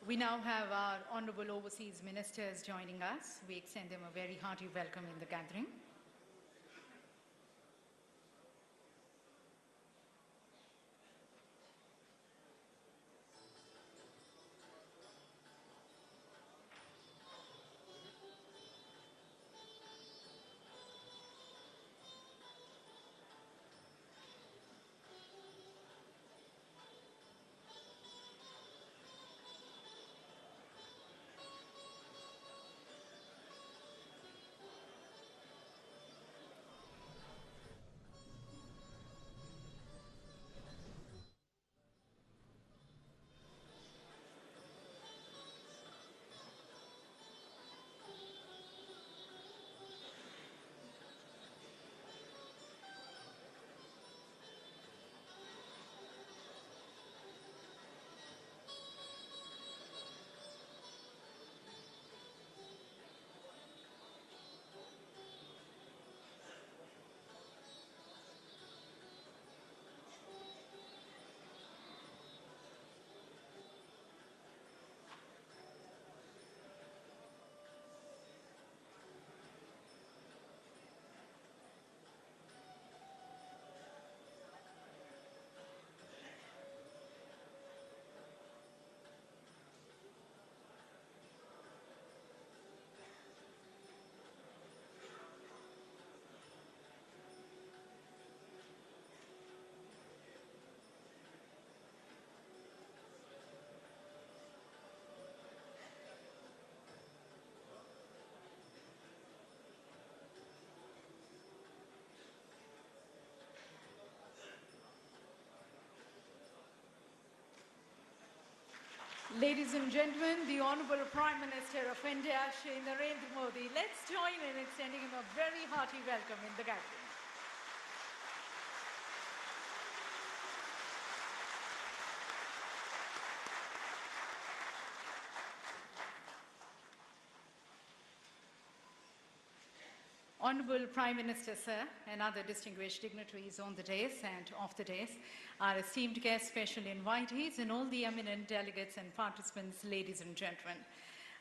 We now have our Honorable Overseas Ministers joining us. We extend them a very hearty welcome in the gathering. Ladies and gentlemen, the Honorable Prime Minister of India, Shri Narendra Modi. Let's join in extending him a very hearty welcome in the gathering. Honorable Prime Minister, sir, and other distinguished dignitaries on the dais and off the dais, our esteemed guests, special invitees, and all the eminent delegates and participants, ladies and gentlemen.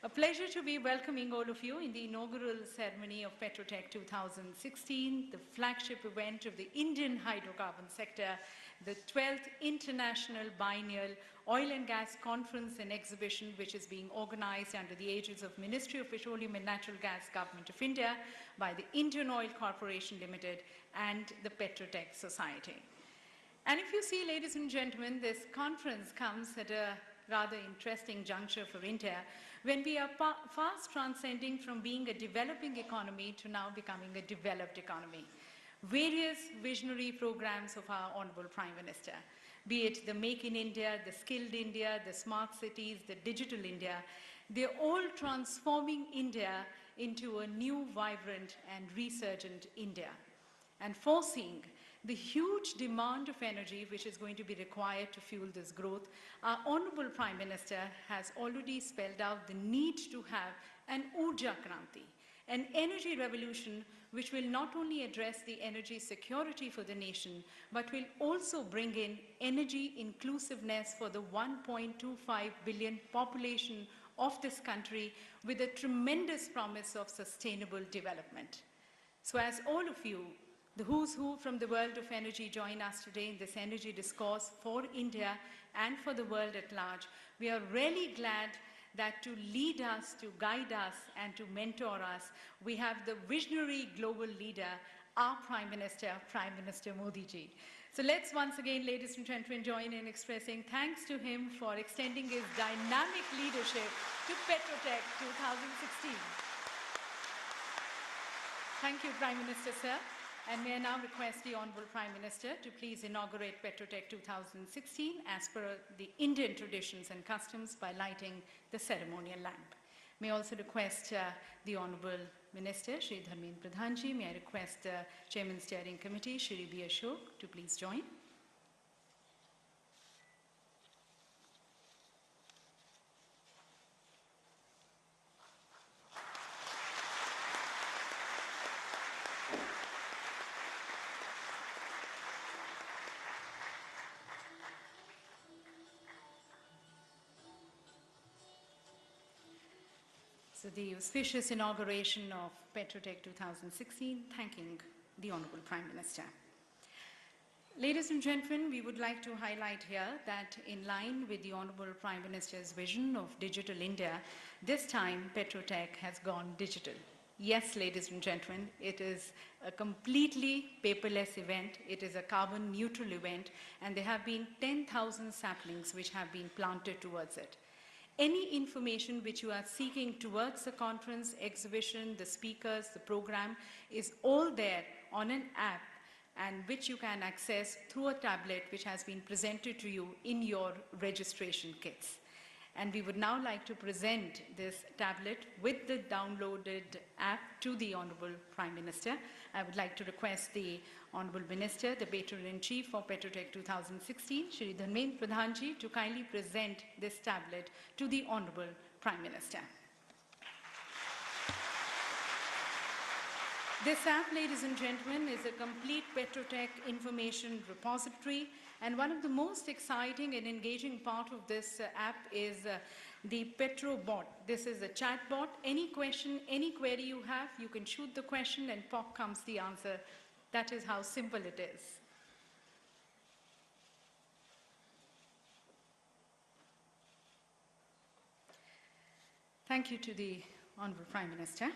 A pleasure to be welcoming all of you in the inaugural ceremony of PETROTECH 2016, the flagship event of the Indian hydrocarbon sector, the 12th International Biennial Oil and Gas Conference and Exhibition, which is being organized under the aegis of Ministry of Petroleum and Natural Gas, Government of India, by the Indian Oil Corporation Limited and the PETROTECH Society. And if you see, ladies and gentlemen, this conference comes at a rather interesting juncture for India, when we are fast transcending from being a developing economy to now becoming a developed economy. Various visionary programs of our Honorable Prime Minister, be it the Make in India, the Skilled India, the Smart Cities, the Digital India, they're all transforming India into a new, vibrant and resurgent India, and foreseeing the huge demand of energy which is going to be required to fuel this growth. Our Honorable Prime Minister has already spelled out the need to have an Urja Kranti, an energy revolution which will not only address the energy security for the nation, but will also bring in energy inclusiveness for the 1.25 billion population of this country, with a tremendous promise of sustainable development. So as all of you, the who's who from the world of energy, join us today in this energy discourse for India and for the world at large, we are really glad that to lead us, to guide us, and to mentor us, we have the visionary global leader, our Prime Minister Modi ji. So let's once again, ladies and gentlemen, join in expressing thanks to him for extending his dynamic leadership to PETROTECH 2016. Thank you, Prime Minister, sir. And may I now request the Honorable Prime Minister to please inaugurate PETROTECH 2016 as per the Indian traditions and customs by lighting the ceremonial lamp. May I also request the Honorable Minister, Shri Dharmendra Pradhanji, may I request the Chairman Steering Committee, Shri B. Ashok, to please join. So the auspicious inauguration of PETROTECH 2016, thanking the Honorable Prime Minister. Ladies and gentlemen, we would like to highlight here that in line with the Honorable Prime Minister's vision of Digital India, this time PETROTECH has gone digital. Yes, ladies and gentlemen, it is a completely paperless event. It is a carbon neutral event, and there have been 10,000 saplings which have been planted towards it. Any information which you are seeking towards the conference, exhibition, the speakers, the program is all there on an app, and which you can access through a tablet which has been presented to you in your registration kits. And we would now like to present this tablet with the downloaded app to the Honorable Prime Minister. I would like to request the Honorable Minister, the Patron-in-Chief for PETROTECH 2016, Shri Narendra Pradhanji, to kindly present this tablet to the Honorable Prime Minister. This app, ladies and gentlemen, is a complete PETROTECH information repository, and one of the most exciting and engaging part of this app is the PetroBot. This is a chat bot. Any question, any query you have, you can shoot the question and pop comes the answer. That is how simple it is. Thank you to the Honorable Prime Minister.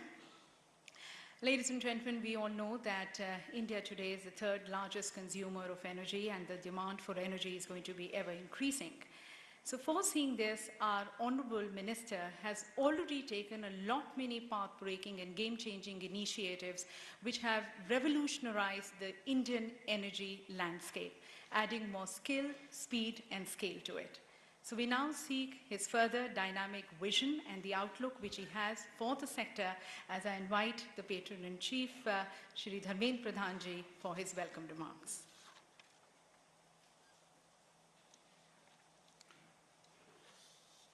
Ladies and gentlemen, we all know that India today is the third largest consumer of energy, and the demand for energy is going to be ever increasing. So foreseeing this, our Honorable Minister has already taken a lot many path-breaking and game-changing initiatives which have revolutionized the Indian energy landscape, adding more skill, speed, and scale to it. So we now seek his further dynamic vision and the outlook which he has for the sector, as I invite the Patron-in-Chief, Shri Narendra Pradhanji, for his welcome remarks.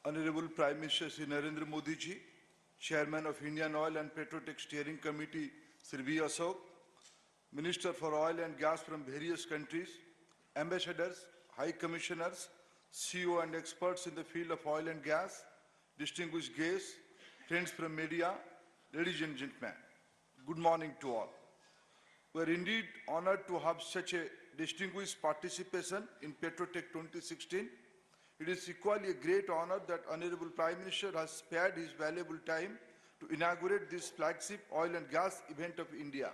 Honorable Prime Minister Shri Narendra Modi ji, Chairman of Indian Oil and Petrotech Steering Committee Shri V. Ashok, Minister for Oil and Gas from various countries, ambassadors, high commissioners, CEO and experts in the field of oil and gas, distinguished guests, friends from media, ladies and gentlemen, good morning to all. We are indeed honored to have such a distinguished participation in PETROTECH 2016. It is equally a great honor that Honorable Prime Minister has spared his valuable time to inaugurate this flagship oil and gas event of India.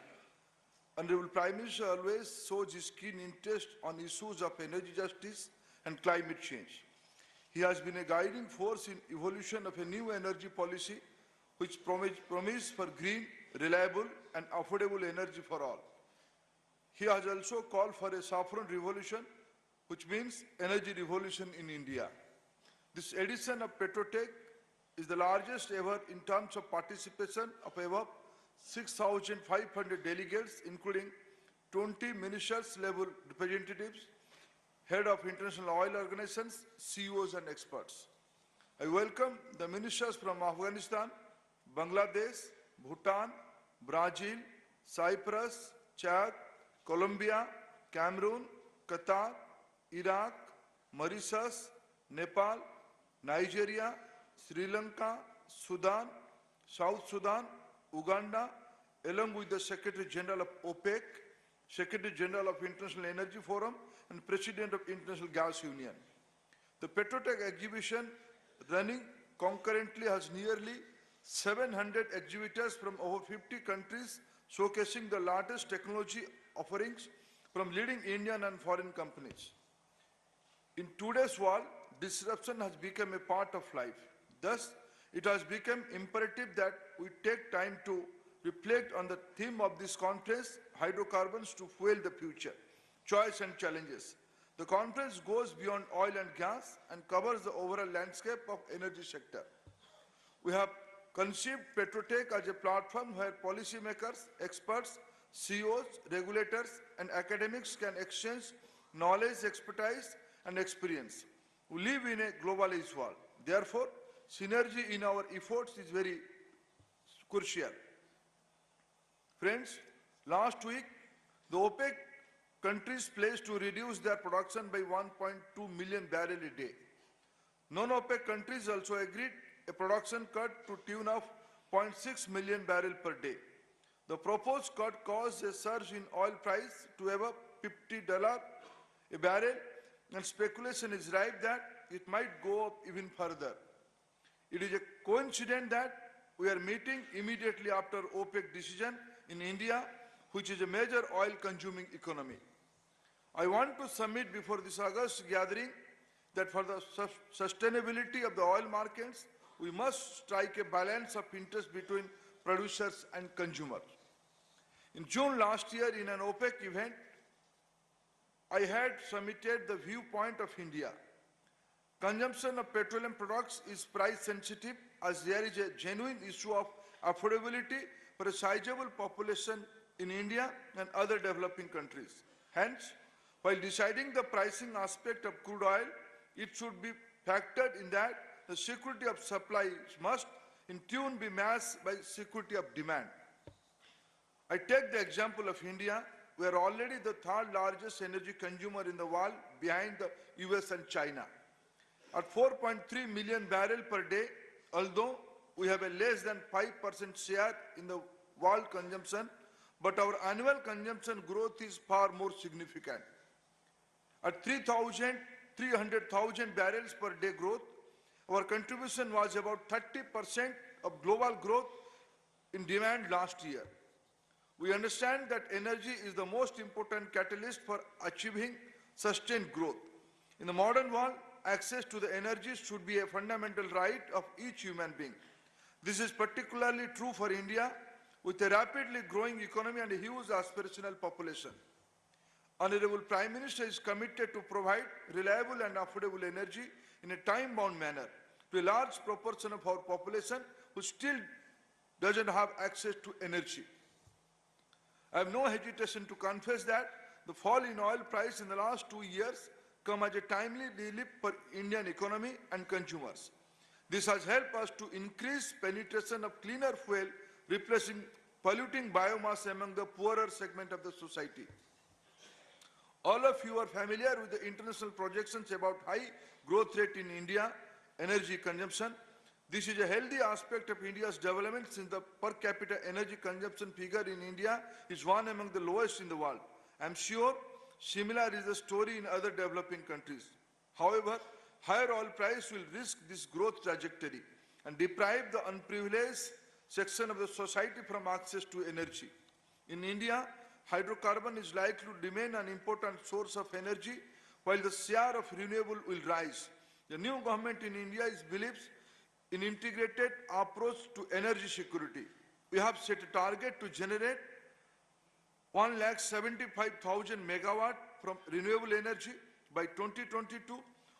Honorable Prime Minister always shows his keen interest on issues of energy justice and climate change. He has been a guiding force in evolution of a new energy policy which promise for green, reliable and affordable energy for all. He has also called for a saffron revolution, which means energy revolution in India. This edition of PETROTECH is the largest ever in terms of participation of above 6,500 delegates, including 20 ministers level representatives, head of international oil organizations, CEOs and experts. I welcome the ministers from Afghanistan, Bangladesh, Bhutan, Brazil, Cyprus, Chad, Colombia, Cameroon, Qatar, Iraq, Mauritius, Nepal, Nigeria, Sri Lanka, Sudan, South Sudan, Uganda, along with the Secretary General of OPEC, Secretary General of International Energy Forum, and President of International Gas Union. The PETROTECH exhibition running concurrently has nearly 700 exhibitors from over 50 countries showcasing the latest technology offerings from leading Indian and foreign companies. In today's world, disruption has become a part of life. Thus, it has become imperative that we take time to reflect on the theme of this conference, hydrocarbons to fuel the future, choice and challenges. The conference goes beyond oil and gas and covers the overall landscape of energy sector. We have conceived PETROTECH as a platform where policymakers, experts, CEOs, regulators, and academics can exchange knowledge, expertise, and experience. We live in a globalized world. Therefore, synergy in our efforts is very crucial. Friends, last week, the OPEC countries pledged to reduce their production by 1.2 million barrels a day. Non-OPEC countries also agreed a production cut to tune of 0.6 million barrels per day. The proposed cut caused a surge in oil price to above $50 a barrel, and speculation is rife that it might go up even further. It is a coincidence that we are meeting immediately after OPEC decision in India, which is a major oil-consuming economy. I want to submit before this August gathering that for the sustainability of the oil markets, we must strike a balance of interest between producers and consumers. In June last year, in an OPEC event, I had submitted the viewpoint of India. Consumption of petroleum products is price sensitive as there is a genuine issue of affordability for a sizable population in India and other developing countries. Hence, while deciding the pricing aspect of crude oil, it should be factored in that the security of supply must in tune be matched by security of demand. I take the example of India. We are already the third largest energy consumer in the world behind the US and China. At 4.3 million barrels per day, although we have a less than 5% share in the world consumption, but our annual consumption growth is far more significant. At 300,000 barrels per day growth, our contribution was about 30% of global growth in demand last year. We understand that energy is the most important catalyst for achieving sustained growth. In the modern world, access to the energy should be a fundamental right of each human being. This is particularly true for India, with a rapidly growing economy and a huge aspirational population. Honorable Prime Minister is committed to provide reliable and affordable energy in a time-bound manner to a large proportion of our population who still doesn't have access to energy. I have no hesitation to confess that the fall in oil price in the last 2 years come as a timely relief for Indian economy and consumers. This has helped us to increase penetration of cleaner fuel, replacing polluting biomass among the poorer segment of the society. All of you are familiar with the international projections about high growth rate in India energy consumption. This is a healthy aspect of India's development since the per capita energy consumption figure in India is one among the lowest in the world. I am sure similar is the story in other developing countries. However, higher oil price will risk this growth trajectory and deprive the unprivileged section of the society from access to energy. In India, hydrocarbon is likely to remain an important source of energy while the share of renewable will rise. The new government in India believes in integrated approach to energy security. We have set a target to generate 175,000 megawatt from renewable energy by 2022.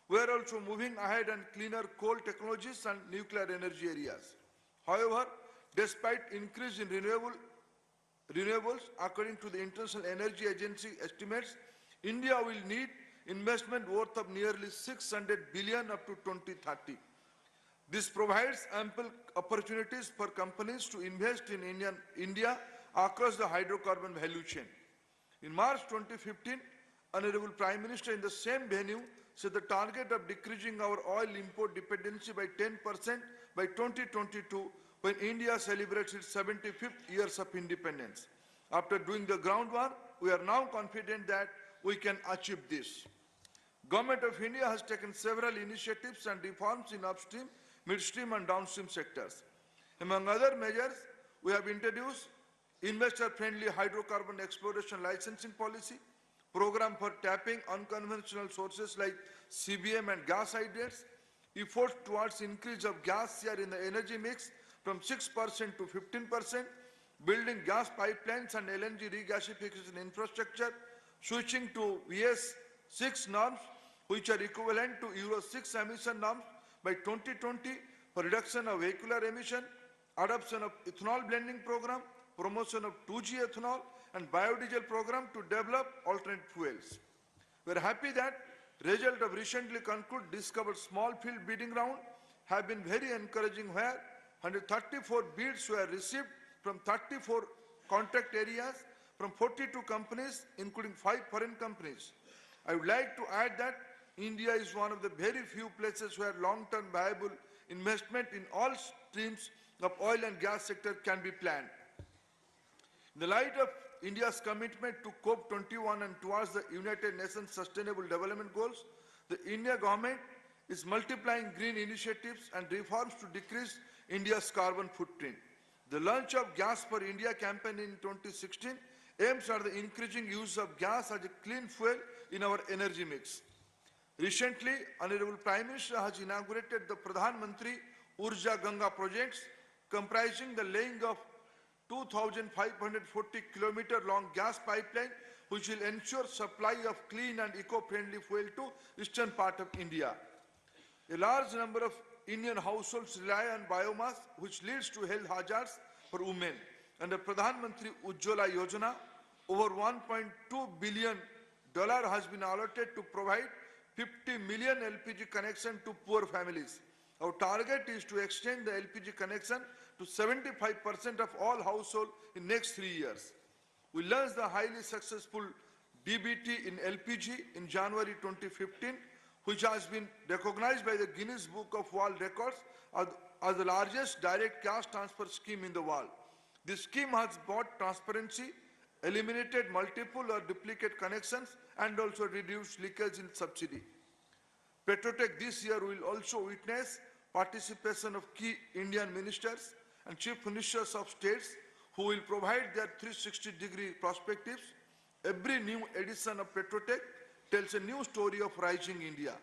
We are also moving ahead on cleaner coal technologies and nuclear energy areas. However, despite increase in renewables, according to the International Energy Agency estimates, India will need investment worth of nearly 600 billion up to 2030. This provides ample opportunities for companies to invest in India across the hydrocarbon value chain. In March 2015, Honorable Prime Minister in the same venue set the target of decreasing our oil import dependency by 10% by 2022 when India celebrates its 75th years of independence. After doing the groundwork, we are now confident that we can achieve this. Government of India has taken several initiatives and reforms in upstream, midstream and downstream sectors. Among other measures, we have introduced investor-friendly hydrocarbon exploration licensing policy, program for tapping unconventional sources like CBM and gas hydrates, efforts towards increase of gas share in the energy mix from 6% to 15%, building gas pipelines and LNG regasification infrastructure, switching to VS6 norms, which are equivalent to Euro 6 emission norms by 2020 for reduction of vehicular emission, adoption of ethanol blending program, promotion of 2G ethanol, and biodiesel program to develop alternate fuels. We are happy that result of recently concluded discovered small field bidding round have been very encouraging, where 134 bids were received from 34 contract areas from 42 companies, including 5 foreign companies. I would like to add that India is one of the very few places where long-term viable investment in all streams of oil and gas sector can be planned. In the light of India's commitment to COP21 and towards the United Nations Sustainable Development Goals, the India government is multiplying green initiatives and reforms to decrease India's carbon footprint. The launch of Gas for India campaign in 2016 aims at the increasing use of gas as a clean fuel in our energy mix. Recently, Honorable Prime Minister has inaugurated the Pradhan Mantri Urja Ganga projects, comprising the laying of 2,540 kilometer long gas pipeline, which will ensure supply of clean and eco-friendly fuel to eastern part of India. A large number of Indian households rely on biomass, which leads to health hazards for women. Under Pradhan Mantri Ujjwala Yojana, over $1.2 billion has been allotted to provide 50 million LPG connections to poor families. Our target is to extend the LPG connection to 75% of all households in next 3 years. We launched the highly successful DBT in LPG in January 2015, which has been recognized by the Guinness Book of World Records as the largest direct cash transfer scheme in the world. This scheme has brought transparency, eliminated multiple or duplicate connections, and also reduced leakage in subsidy. PETROTECH this year will also witness participation of key Indian ministers and chief ministers of states who will provide their 360-degree perspectives. Every new edition of PETROTECH tells a new story of rising India.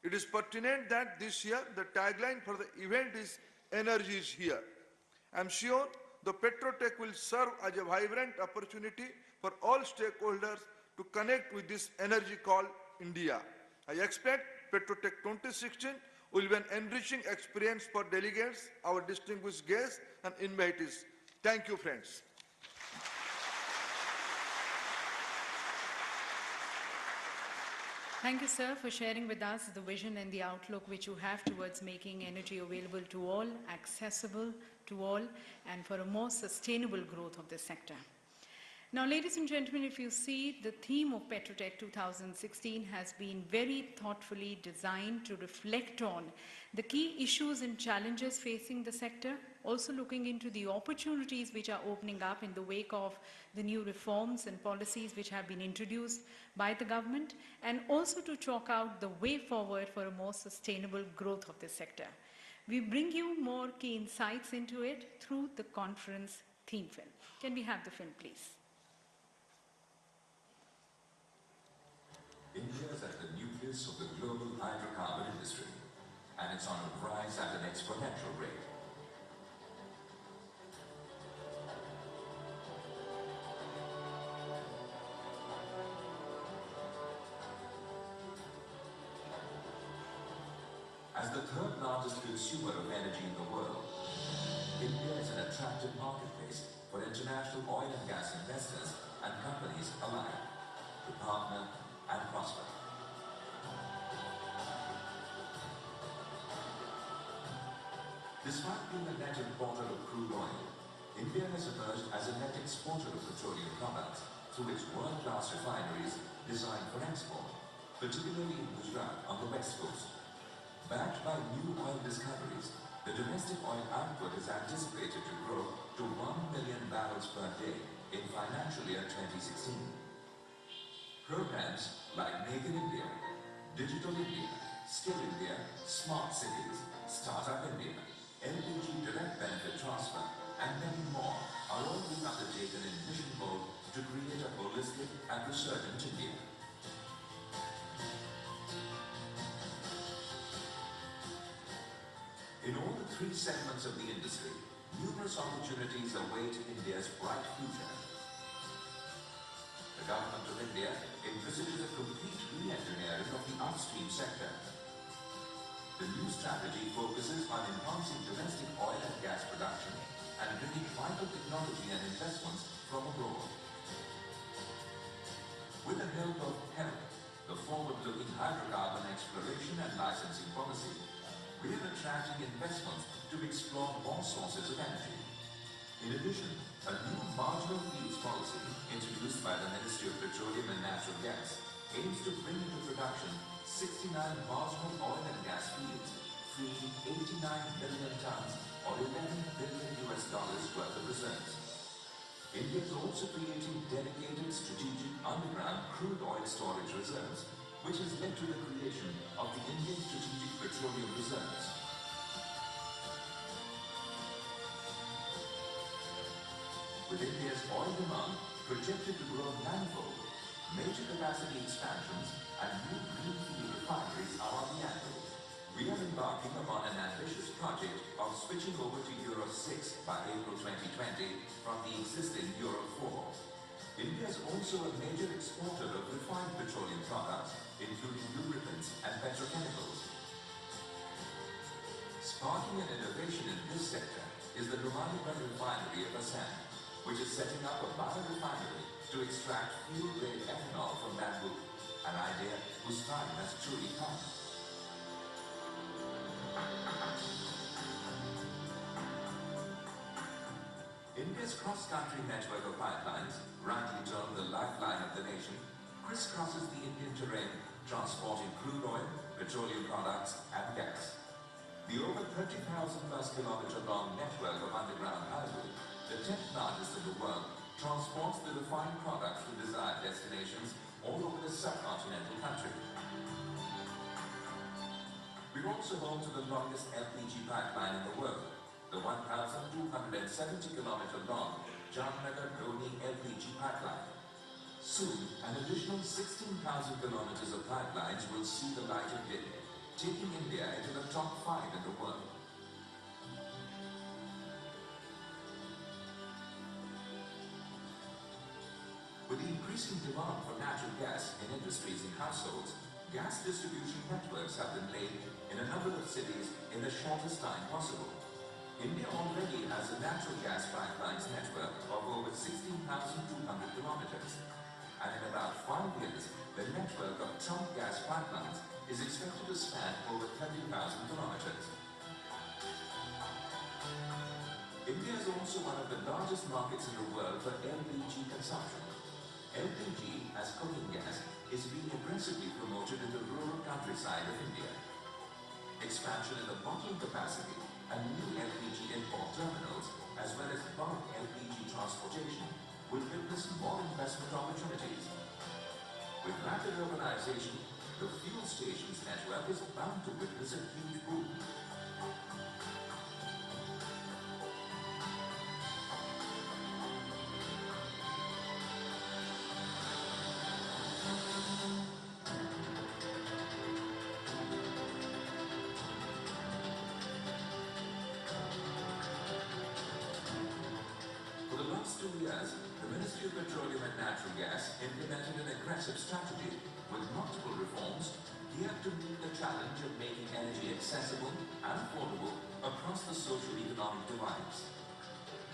It is pertinent that this year the tagline for the event is "Energy is here." I am sure the PETROTECH will serve as a vibrant opportunity for all stakeholders to connect with this energy called India. I expect PETROTECH 2016 will be an enriching experience for delegates, our distinguished guests and invitees. Thank you, friends. Thank you, sir, for sharing with us the vision and the outlook which you have towards making energy available to all, accessible to all, and for a more sustainable growth of the sector. Now, ladies and gentlemen, if you see, the theme of PETROTECH 2016 has been very thoughtfully designed to reflect on the key issues and challenges facing the sector, also looking into the opportunities which are opening up in the wake of the new reforms and policies which have been introduced by the government, and also to chalk out the way forward for a more sustainable growth of the sector. We bring you more key insights into it through the conference theme film. Can we have the film, please? India is at the nucleus of the global hydrocarbon industry, and it's on a rise at an exponential rate. As the third largest consumer of energy in the world, India is an attractive marketplace for international oil and gas investors and companies alike to partner and prosper. Despite being a net importer of crude oil, India has emerged as a net exporter of petroleum products through its world-class refineries designed for export, particularly in Gujarat on the west coast. Backed by new oil discoveries, the domestic oil output is anticipated to grow to 1 million barrels per day in financial year 2016. Programs like Make in India, Digital India, Skill India, Smart Cities, Startup India, LPG Direct Benefit Transfer, and many more are all being undertaken in mission mode to create a holistic and resurgent India. In all the three segments of the industry, numerous opportunities await India's bright future. The Government of India envisages a complete re-engineering of the upstream sector. The new strategy focuses on enhancing domestic oil and gas production and bringing vital technology and investments from abroad. With the help of HELP, the forward-looking hydrocarbon exploration and licensing policy, we are attracting investments to explore more sources of energy. In addition, a new marginal fields policy introduced by the Ministry of Petroleum and Natural Gas aims to bring into production 69 marginal oil and gas fields, freeing 89 million tons or $11 billion worth of reserves. India is also creating dedicated strategic underground crude oil storage reserves, which has led to the creation of the Indian Strategic Petroleum Reserves. With India's oil demand projected to grow manifold, major capacity expansions and new greenfield refineries are on the anvil. We are embarking upon an ambitious project of switching over to Euro 6 by April 2020 from the existing Euro 4. India is also a major exporter of refined petroleum products, including lubricants and petrochemicals. Sparking an innovation in this sector is the Numaligarh refinery of Assam, which is setting up a biorefinery to extract fuel-grade ethanol from bamboo, an idea whose time has truly come. India's cross-country network of pipelines, rightly termed the lifeline of the nation, crisscrosses the Indian terrain, transporting crude oil, petroleum products and gas. The over 30,000 plus kilometer long network of underground highway, the 10th largest in the world, transports the refined products to desired destinations all over the subcontinental country. We're also home to the longest LPG pipeline in the world, the 1,270 kilometer long Jamnagar-Doni LPG pipeline. Soon, an additional 16,000 kilometers of pipelines will see the light of day, taking India into the top 5 in the world. With the increasing demand for natural gas in industries and households, gas distribution networks have been laid in a number of cities in the shortest time possible. India already has a natural gas pipelines network of over 16,200 kilometers. And in about 5 years, the network of trunk gas pipelines is expected to span over 30,000 kilometers. India is also one of the largest markets in the world for LPG consumption. LPG, as cooking gas, is being aggressively promoted in the rural countryside of India. Expansion in the bottling capacity and new LPG import terminals, as well as bulk LPG transportation, will witness more investment opportunities. With rapid urbanization, the fuel stations network is bound to witness a huge boom. For the last 2 years, the Ministry of Petroleum and Natural Gas implemented an aggressive strategy with multiple reforms geared to meet the challenge of making energy accessible and affordable across the socio-economic divides.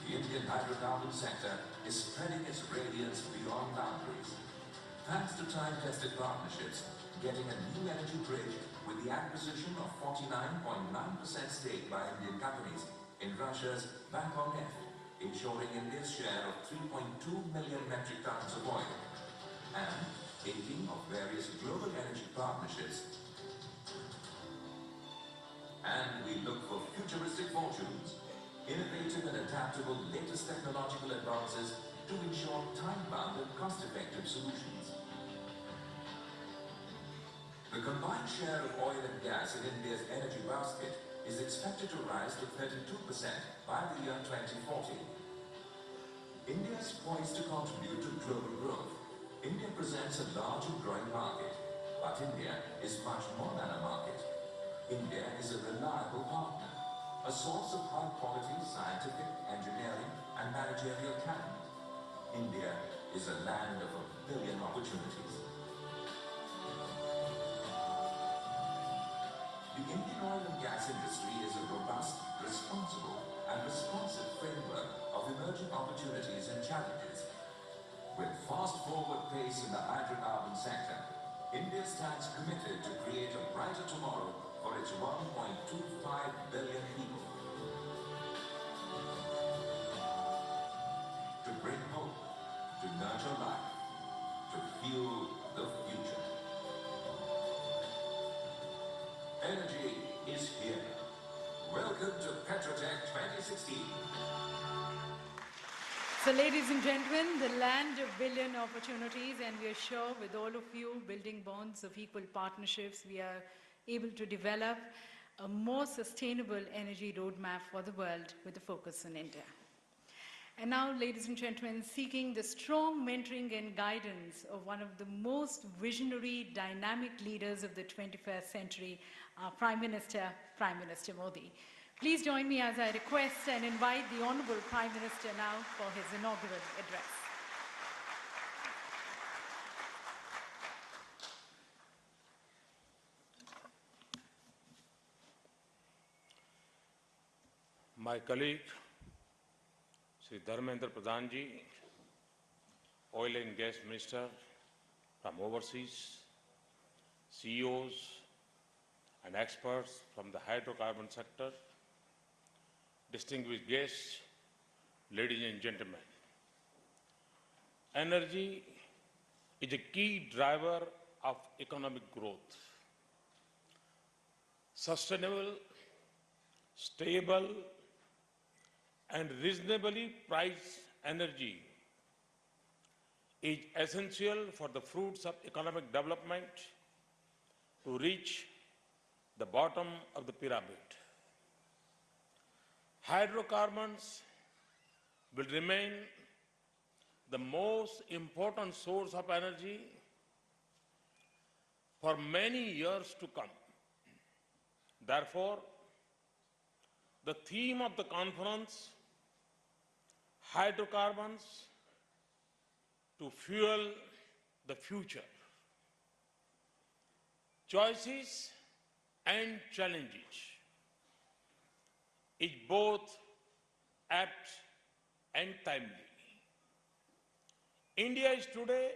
The Indian hydrocarbon sector is spreading its radiance beyond boundaries. Thanks to time-tested partnerships, getting a new energy bridge with the acquisition of 49.9% stake by Indian companies in Russia's Bangkok, ensuring India's share of 3.2 million metric tons of oil, and 18 of various global energy partnerships. And we look for futuristic fortunes, innovative and adaptable latest technological advances to ensure time-bound and cost-effective solutions. The combined share of oil and gas in India's energy basket is expected to rise to 32% by the year 2040. India is poised to contribute to global growth. India presents a large and growing market, but India is much more than a market. India is a reliable partner, a source of high-quality scientific, engineering, and managerial talent. India is a land of 1 billion opportunities. The Indian oil and gas industry is a robust, responsible, and responsive framework of emerging opportunities and challenges. With fast-forward pace in the hydrocarbon sector, India stands committed to create a brighter tomorrow for its 1.25 billion people. To bring hope, to nurture life, to fuel the future. Energy is here. Welcome to PETROTECH 2016. So, ladies and gentlemen, the land of billion opportunities, and we are sure with all of you building bonds of equal partnerships, we are able to develop a more sustainable energy roadmap for the world with a focus on India. And now, ladies and gentlemen, seeking the strong mentoring and guidance of one of the most visionary, dynamic leaders of the 21st century, our Prime Minister Modi. Please join me as I request and invite the Honorable Prime Minister now for his inaugural address. My colleague, Sri Dharmendra Pradhan ji, Oil and Gas Minister from overseas, CEOs and experts from the hydrocarbon sector, distinguished guests, ladies and gentlemen. Energy is a key driver of economic growth. Sustainable, stable, and reasonably priced energy is essential for the fruits of economic development to reach the bottom of the pyramid. Hydrocarbons will remain the most important source of energy for many years to come. Therefore, the theme of the conference, Hydrocarbons to Fuel the Future, Choices and Challenges, is both apt and timely. India is today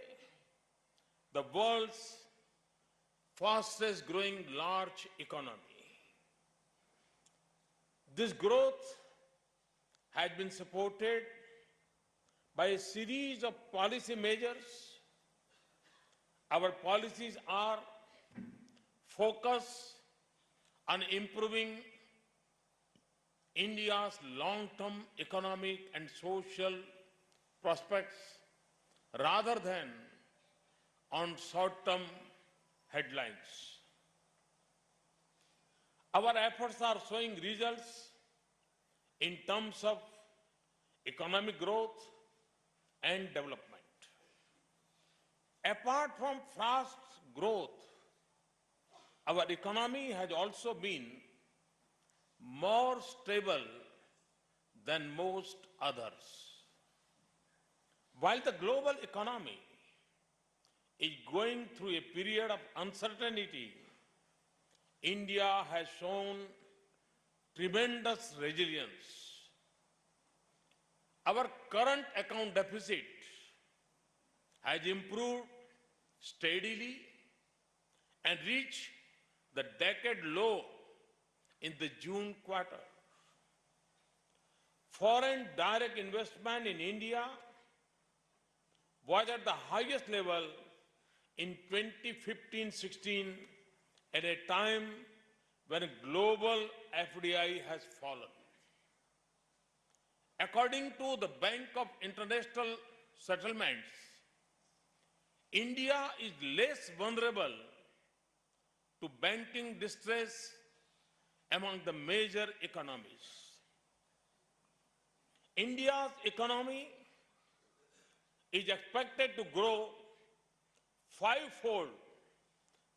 the world's fastest growing large economy. This growth has been supported by a series of policy measures. Our policies are focused on improving India's long-term economic and social prospects rather than on short-term headlines. Our efforts are showing results in terms of economic growth and development. Apart from fast growth, our economy has also been more stable than most others. While the global economy is going through a period of uncertainty, India has shown tremendous resilience. Our current account deficit has improved steadily and reached the decade low in the June quarter. Foreign direct investment in India was at the highest level in 2015-16 at a time when global FDI has fallen. According to the Bank of International Settlements, India is less vulnerable to banking distress among the major economies. India's economy is expected to grow fivefold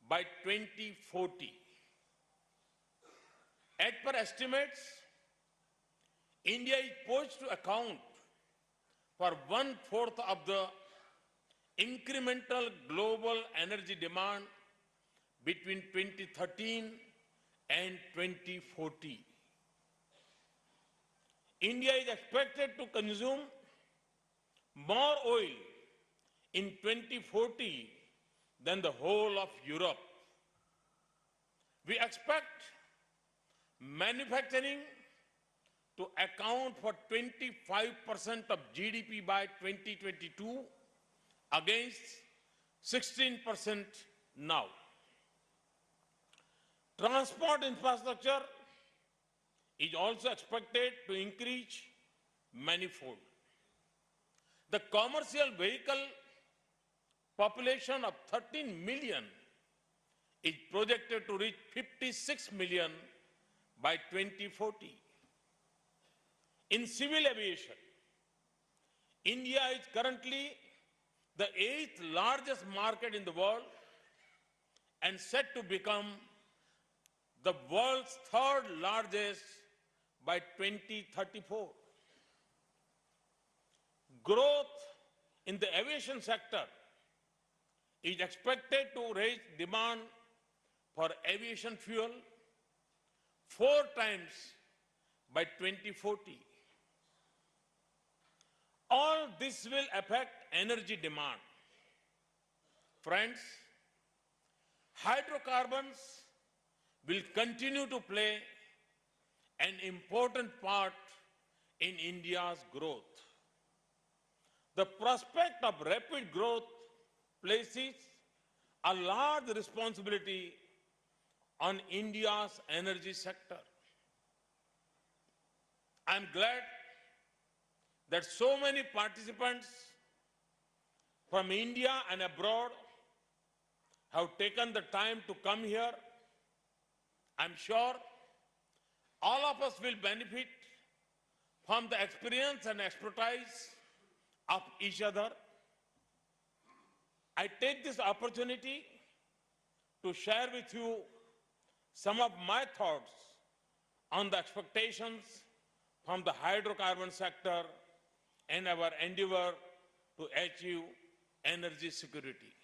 by 2040. As per estimates, India is poised to account for 1/4 of the incremental global energy demand between 2013 and 2040. India is expected to consume more oil in 2040 than the whole of Europe. We expect manufacturing to account for 25% of GDP by 2022 against 16% now. Transport infrastructure is also expected to increase manifold. The commercial vehicle population of 13 million is projected to reach 56 million by 2040. In civil aviation, India is currently the 8th largest market in the world and set to become the world's 3rd largest by 2034. Growth in the aviation sector is expected to raise demand for aviation fuel 4 times by 2040. All this will affect energy demand. Friends, hydrocarbons will continue to play an important part in India's growth. The prospect of rapid growth places a large responsibility on India's energy sector. I am glad that so many participants from India and abroad have taken the time to come here. I'm sure all of us will benefit from the experience and expertise of each other. I take this opportunity to share with you some of my thoughts on the expectations from the hydrocarbon sector and our endeavor to achieve energy security.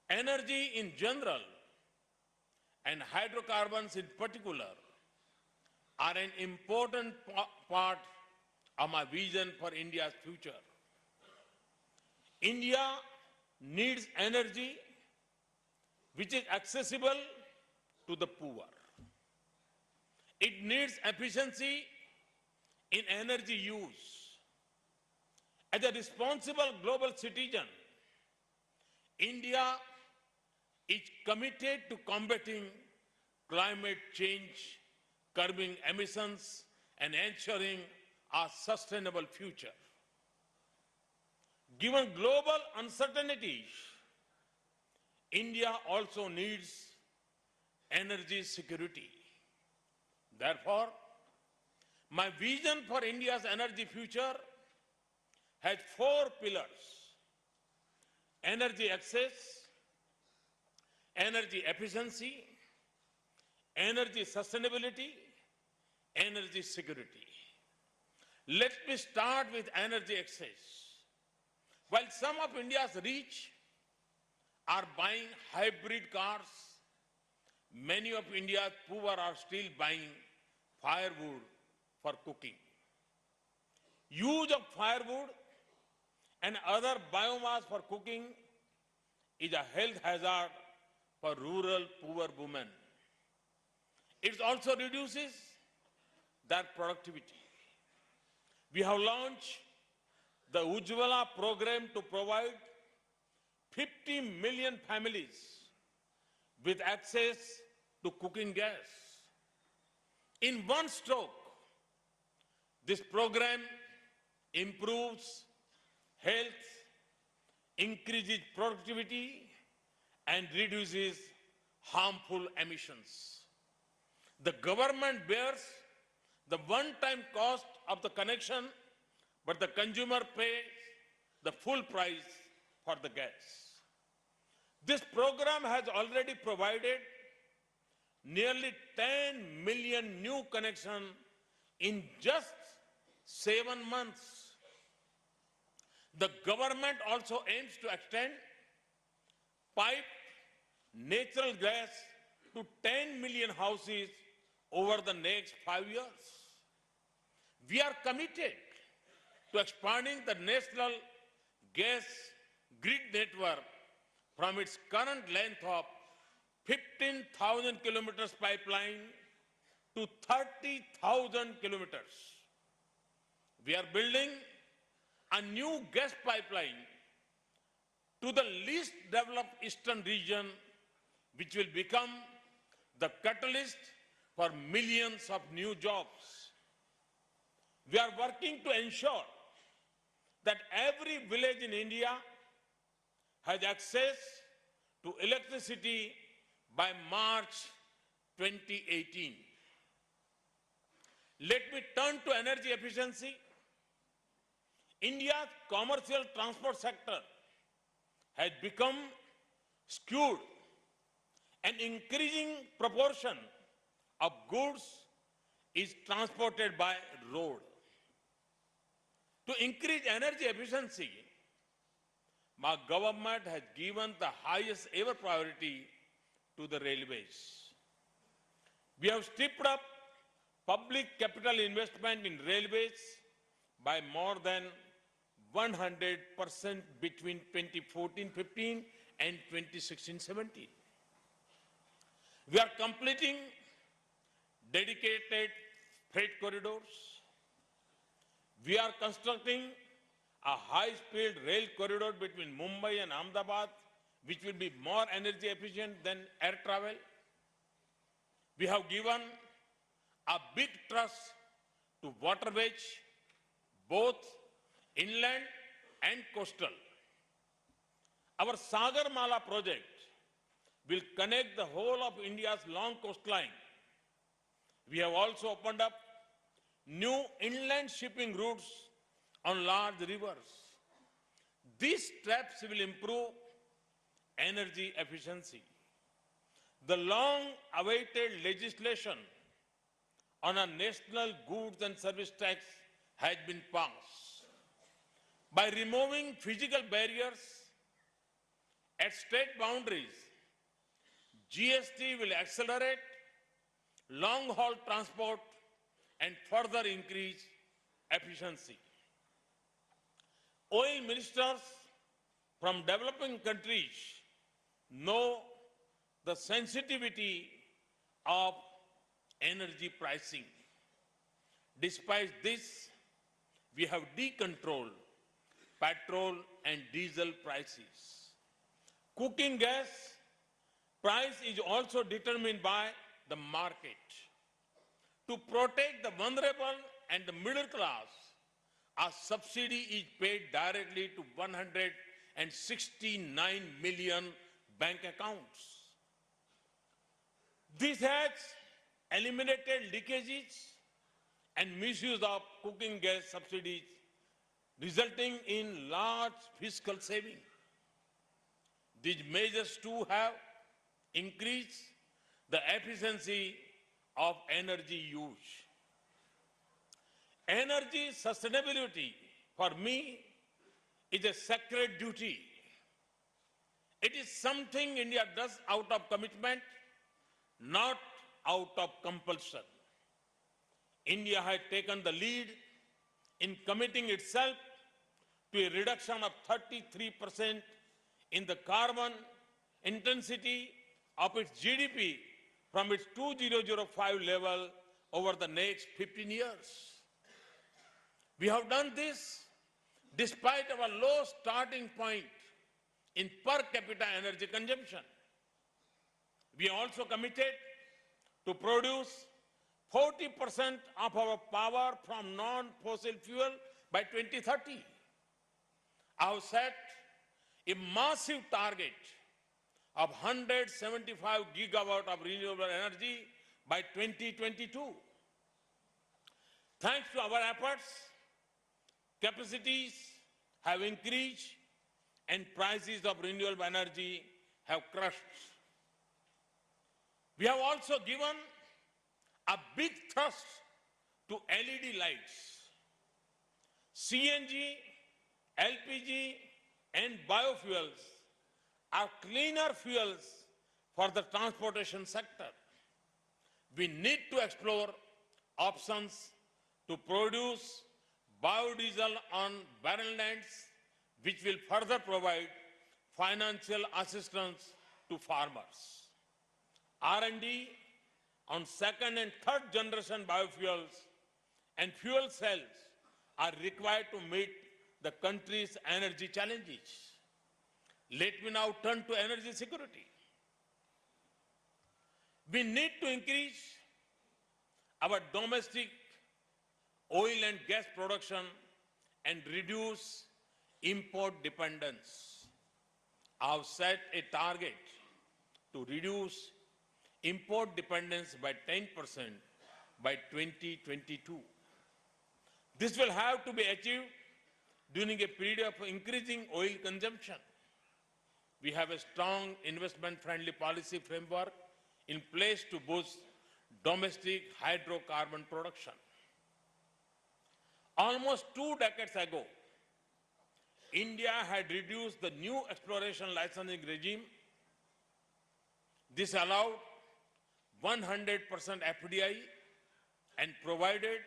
Energy in general and hydrocarbons in particular are an important part of my vision for India's future. India needs energy which is accessible to the poor. It needs efficiency in energy use. As a responsible global citizen, India is committed to combating climate change, curbing emissions, and ensuring a sustainable future. Given global uncertainties, India also needs energy security. Therefore, my vision for India's energy future has 4 pillars: energy access, energy efficiency, energy sustainability, energy security. Let me start with energy access. While some of India's rich are buying hybrid cars, many of India's poor are still buying firewood for cooking. Use of firewood and other biomass for cooking is a health hazard for rural poor women. It also reduces their productivity. We have launched the Ujjwala program to provide 50 million families with access to cooking gas. In one stroke, this program improves health, increases productivity, and reduces harmful emissions. The government bears the one-time cost of the connection, but the consumer pays the full price for the gas. This program has already provided nearly 10 million new connections in just 7 months. The government also aims to extend piped natural gas to 10 million houses over the next 5 years. We are committed to expanding the national gas grid network from its current length of 15,000 kilometers pipeline to 30,000 kilometers. We are building a new gas pipeline to the least developed eastern region, which will become the catalyst for millions of new jobs. We are working to ensure that every village in India has access to electricity by March 2018. Let me turn to energy efficiency. India's commercial transport sector has become skewed. An increasing proportion of goods is transported by road. To increase energy efficiency, my government has given the highest ever priority to the railways. We have stepped up public capital investment in railways by more than 100% between 2014-15 and 2016-17. We are completing dedicated freight corridors. We are constructing a high-speed rail corridor between Mumbai and Ahmedabad, which will be more energy efficient than air travel. We have given a big trust to waterways, both inland and coastal. Our Sagarmala project will connect the whole of India's long coastline. We have also opened up new inland shipping routes on large rivers. These steps will improve energy efficiency. The long-awaited legislation on a national goods and service tax has been passed. By removing physical barriers at state boundaries, GST will accelerate long-haul transport and further increase efficiency. Oil ministers from developing countries know the sensitivity of energy pricing. Despite this, we have decontrolled petrol and diesel prices. Cooking gas price is also determined by the market. To protect the vulnerable and the middle class, a subsidy is paid directly to 169 million bank accounts. This has eliminated leakages and misuse of cooking gas subsidies, resulting in large fiscal saving. These measures too have increased the efficiency of energy use. Energy sustainability, for me, is a sacred duty. It is something India does out of commitment, not out of compulsion. India has taken the lead in committing itself to a reduction of 33% in the carbon intensity of its GDP from its 2005 level over the next 15 years. We have done this despite our low starting point in per capita energy consumption. We are also committed to produce 40% of our power from non-fossil fuel by 2030. I have set a massive target of 175 gigawatt of renewable energy by 2022. Thanks to our efforts, capacities have increased and prices of renewable energy have crashed. We have also given a big thrust to LED lights. CNG, LPG, and biofuels are cleaner fuels for the transportation sector. We need to explore options to produce biodiesel on barren lands, which will further provide financial assistance to farmers. R&D on second and third generation biofuels and fuel cells are required to meet the country's energy challenges. Let me now turn to energy security. We need to increase our domestic oil and gas production and reduce import dependence. I have set a target to reduce import dependence by 10% by 2022. This will have to be achieved during a period of increasing oil consumption. We have a strong investment-friendly policy framework in place to boost domestic hydrocarbon production. Almost 2 decades ago, India had reduced the new exploration licensing regime. This allowed 100% FDI and provided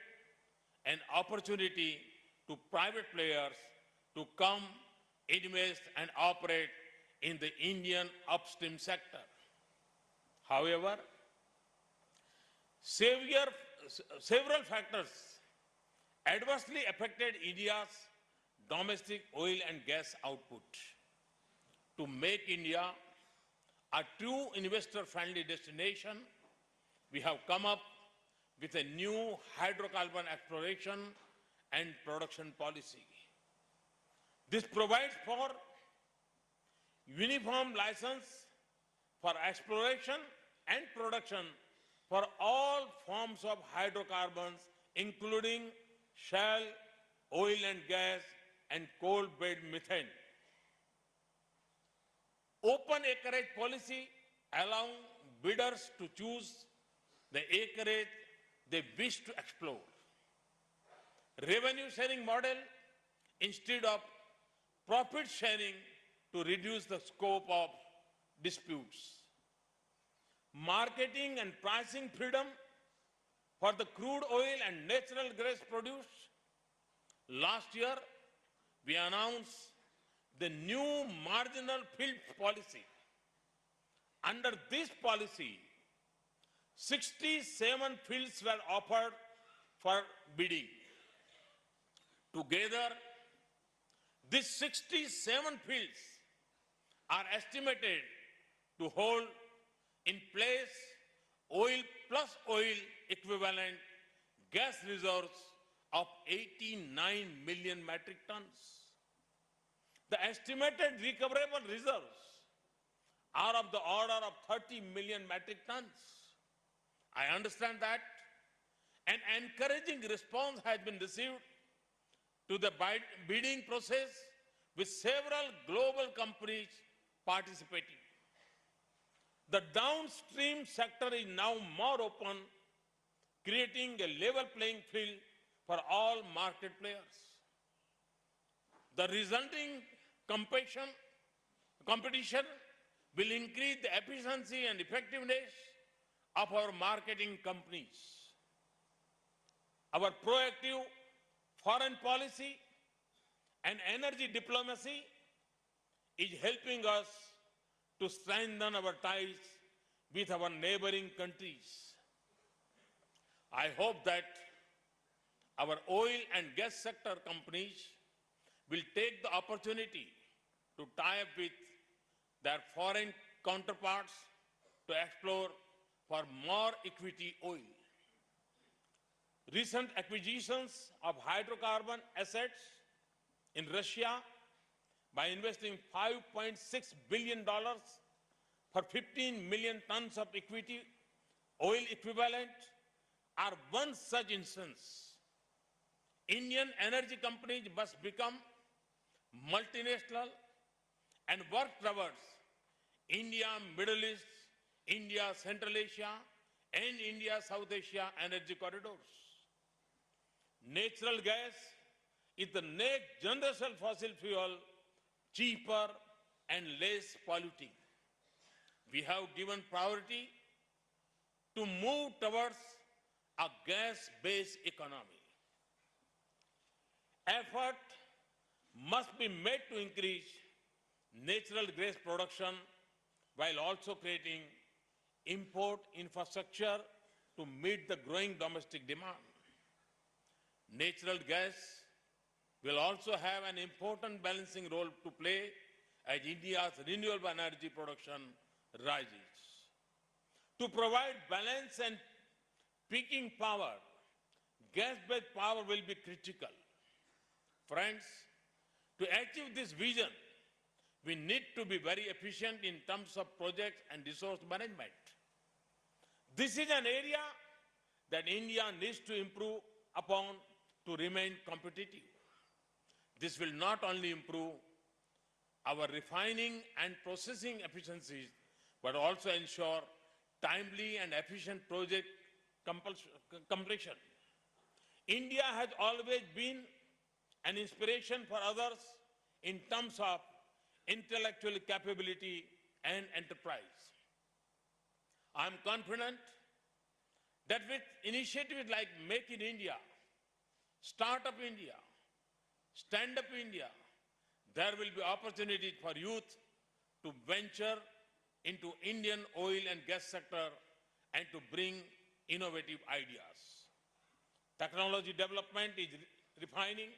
an opportunity to private players to come, invest and operate in the Indian upstream sector. However, several factors adversely affected India's domestic oil and gas output. To make India a true investor-friendly destination, we have come up with a new hydrocarbon exploration and production policy. This provides for uniform license for exploration and production for all forms of hydrocarbons, including shale, oil and gas, and coal bed methane. Open acreage policy allows bidders to choose the acreage they wish to explore. Revenue sharing model instead of profit sharing to reduce the scope of disputes. Marketing and pricing freedom for the crude oil and natural gas produce. Last year, we announced the new marginal field policy. Under this policy, 67 fields were offered for bidding. Together, these 67 fields are estimated to hold in place oil plus oil equivalent gas reserves of 89 million metric tons. The estimated recoverable reserves are of the order of 30 million metric tons. I understand that an encouraging response has been received to the bidding process, with several global companies participating. The downstream sector is now more open, creating a level playing field for all market players. The resulting competition will increase the efficiency and effectiveness of our marketing companies. Our proactive foreign policy and energy diplomacy is helping us to strengthen our ties with our neighboring countries. I hope that our oil and gas sector companies will take the opportunity to tie up with their foreign counterparts to explore for more equity oil. Recent acquisitions of hydrocarbon assets in Russia by investing $5.6 billion for 15 million tons of equity oil equivalent are one such instance. Indian energy companies must become multinational and work towards India, Middle East, India, Central Asia, and India, South Asia energy corridors. Natural gas is the next generation fossil fuel, cheaper and less polluting. We have given priority to move towards a gas-based economy. Effort must be made to increase natural gas production while also creating import infrastructure to meet the growing domestic demand. Natural gas will also have an important balancing role to play as India's renewable energy production rises. To provide balance and peaking power, gas-based power will be critical. Friends, to achieve this vision, we need to be very efficient in terms of projects and resource management. This is an area that India needs to improve upon to remain competitive. This will not only improve our refining and processing efficiencies, but also ensure timely and efficient project completion. India has always been an inspiration for others in terms of intellectual capability and enterprise. I am confident that with initiatives like Make in India, Startup India, Stand Up India, there will be opportunities for youth to venture into Indian oil and gas sector and to bring innovative ideas. Technology development is refining,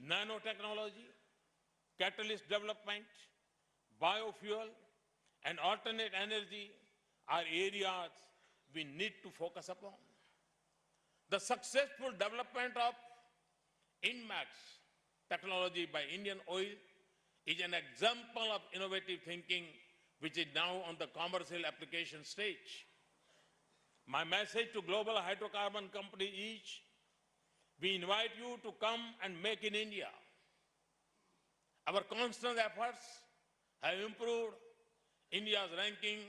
nanotechnology, catalyst development, biofuel, and alternate energy are areas we need to focus upon. The successful development of INMAX technology by Indian Oil is an example of innovative thinking which is now on the commercial application stage. My message to global hydrocarbon companies is, we invite you to come and make in India. Our constant efforts have improved India's ranking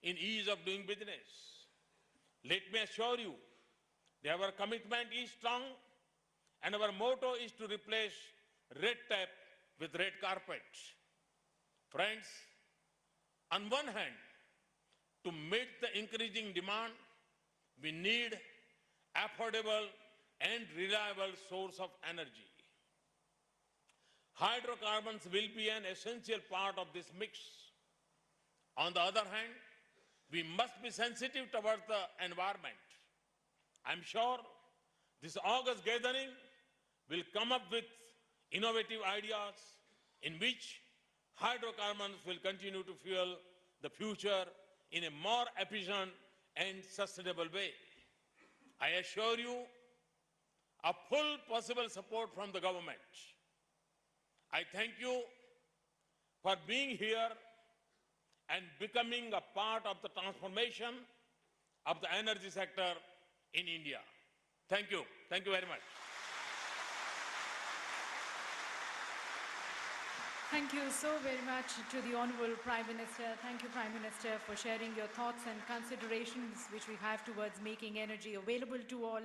in ease of doing business. Let me assure you that our commitment is strong and our motto is to replace red tape with red carpet. Friends, on one hand, to meet the increasing demand, we need affordable and reliable source of energy. Hydrocarbons will be an essential part of this mix. On the other hand, we must be sensitive towards the environment. I'm sure this August gathering will come up with innovative ideas in which hydrocarbons will continue to fuel the future in a more efficient and sustainable way. I assure you of full possible support from the government. I thank you for being here and becoming a part of the transformation of the energy sector in India. Thank you. Thank you very much. Thank you so very much to the Honorable Prime Minister. Thank you, Prime Minister, for sharing your thoughts and considerations which we have towards making energy available to all,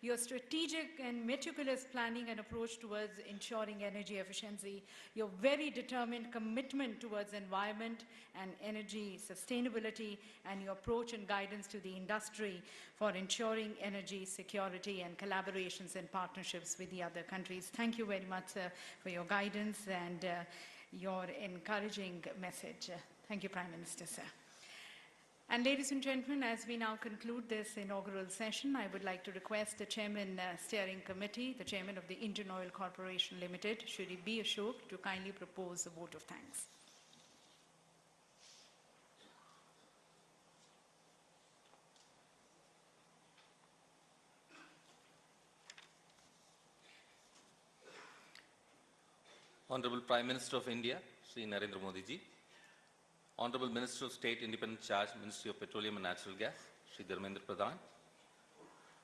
your strategic and meticulous planning and approach towards ensuring energy efficiency, your very determined commitment towards environment and energy sustainability, and your approach and guidance to the industry for ensuring energy security and collaborations and partnerships with the other countries. Thank you very much, sir, for your guidance and your encouraging message. Thank you, Prime Minister, sir. And ladies and gentlemen, as we now conclude this inaugural session, I would like to request the Chairman Steering Committee, the Chairman of the Indian Oil Corporation Limited, Shri B. Ashok, to kindly propose a vote of thanks. Honorable Prime Minister of India, Shri Narendra Modi ji, Honorable Minister of State Independent Charge, Ministry of Petroleum and Natural Gas, Shri Dharmendra Pradhan,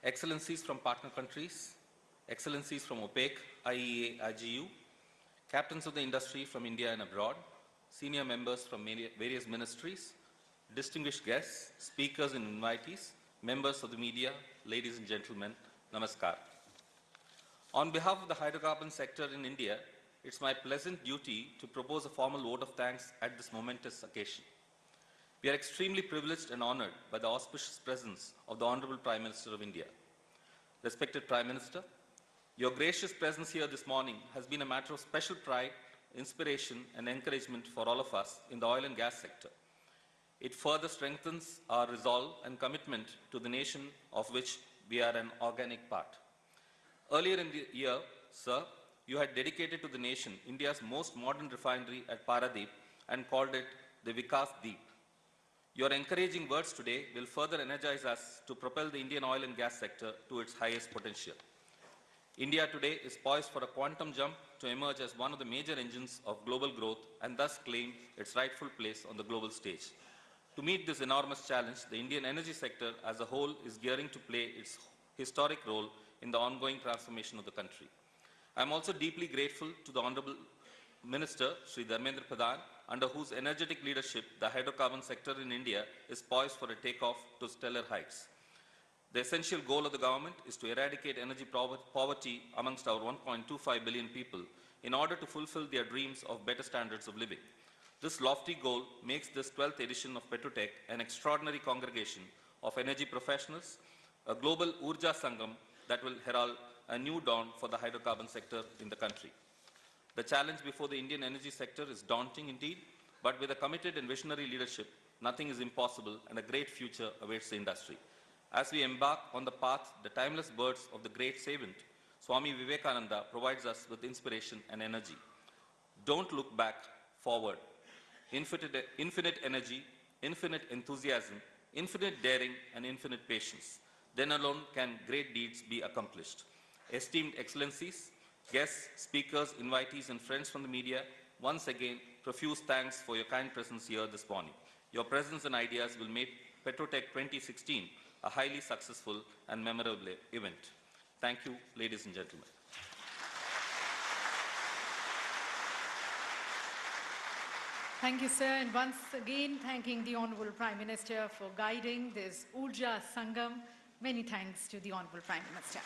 Excellencies from partner countries, Excellencies from OPEC, IEA, IGU, Captains of the industry from India and abroad, senior members from various ministries, distinguished guests, speakers and invitees, members of the media, ladies and gentlemen, Namaskar. On behalf of the hydrocarbon sector in India, it's my pleasant duty to propose a formal vote of thanks at this momentous occasion. We are extremely privileged and honored by the auspicious presence of the Honorable Prime Minister of India. Respected Prime Minister, your gracious presence here this morning has been a matter of special pride, inspiration, and encouragement for all of us in the oil and gas sector. It further strengthens our resolve and commitment to the nation of which we are an organic part. Earlier in the year, sir, you had dedicated to the nation India's most modern refinery at Paradeep and called it the Vikas Deep. Your encouraging words today will further energize us to propel the Indian oil and gas sector to its highest potential. India today is poised for a quantum jump to emerge as one of the major engines of global growth and thus claim its rightful place on the global stage. To meet this enormous challenge, the Indian energy sector as a whole is gearing to play its historic role in the ongoing transformation of the country. I am also deeply grateful to the Honorable Minister, Sri Narendra Pradhan, under whose energetic leadership the hydrocarbon sector in India is poised for a takeoff to stellar heights. The essential goal of the government is to eradicate energy poverty amongst our 1.25 billion people in order to fulfill their dreams of better standards of living. This lofty goal makes this 12th edition of PETROTECH an extraordinary congregation of energy professionals, a global Urja Sangam that will herald a new dawn for the hydrocarbon sector in the country. The challenge before the Indian energy sector is daunting indeed, but with a committed and visionary leadership, nothing is impossible and a great future awaits the industry. As we embark on the path, the timeless words of the great savant, Swami Vivekananda, provides us with inspiration and energy. Don't look back, forward. Infinite energy, infinite enthusiasm, infinite daring, and infinite patience. Then alone can great deeds be accomplished. Esteemed Excellencies, guests, speakers, invitees, and friends from the media, once again, profuse thanks for your kind presence here this morning. Your presence and ideas will make PETROTECH 2016 a highly successful and memorable event. Thank you, ladies and gentlemen. Thank you, sir. And once again, thanking the Honorable Prime Minister for guiding this Urja Sangam. Many thanks to the Honorable Prime Minister.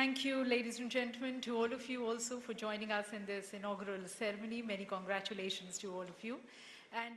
Thank you, ladies and gentlemen, to all of you also for joining us in this inaugural ceremony. Many congratulations to all of you. And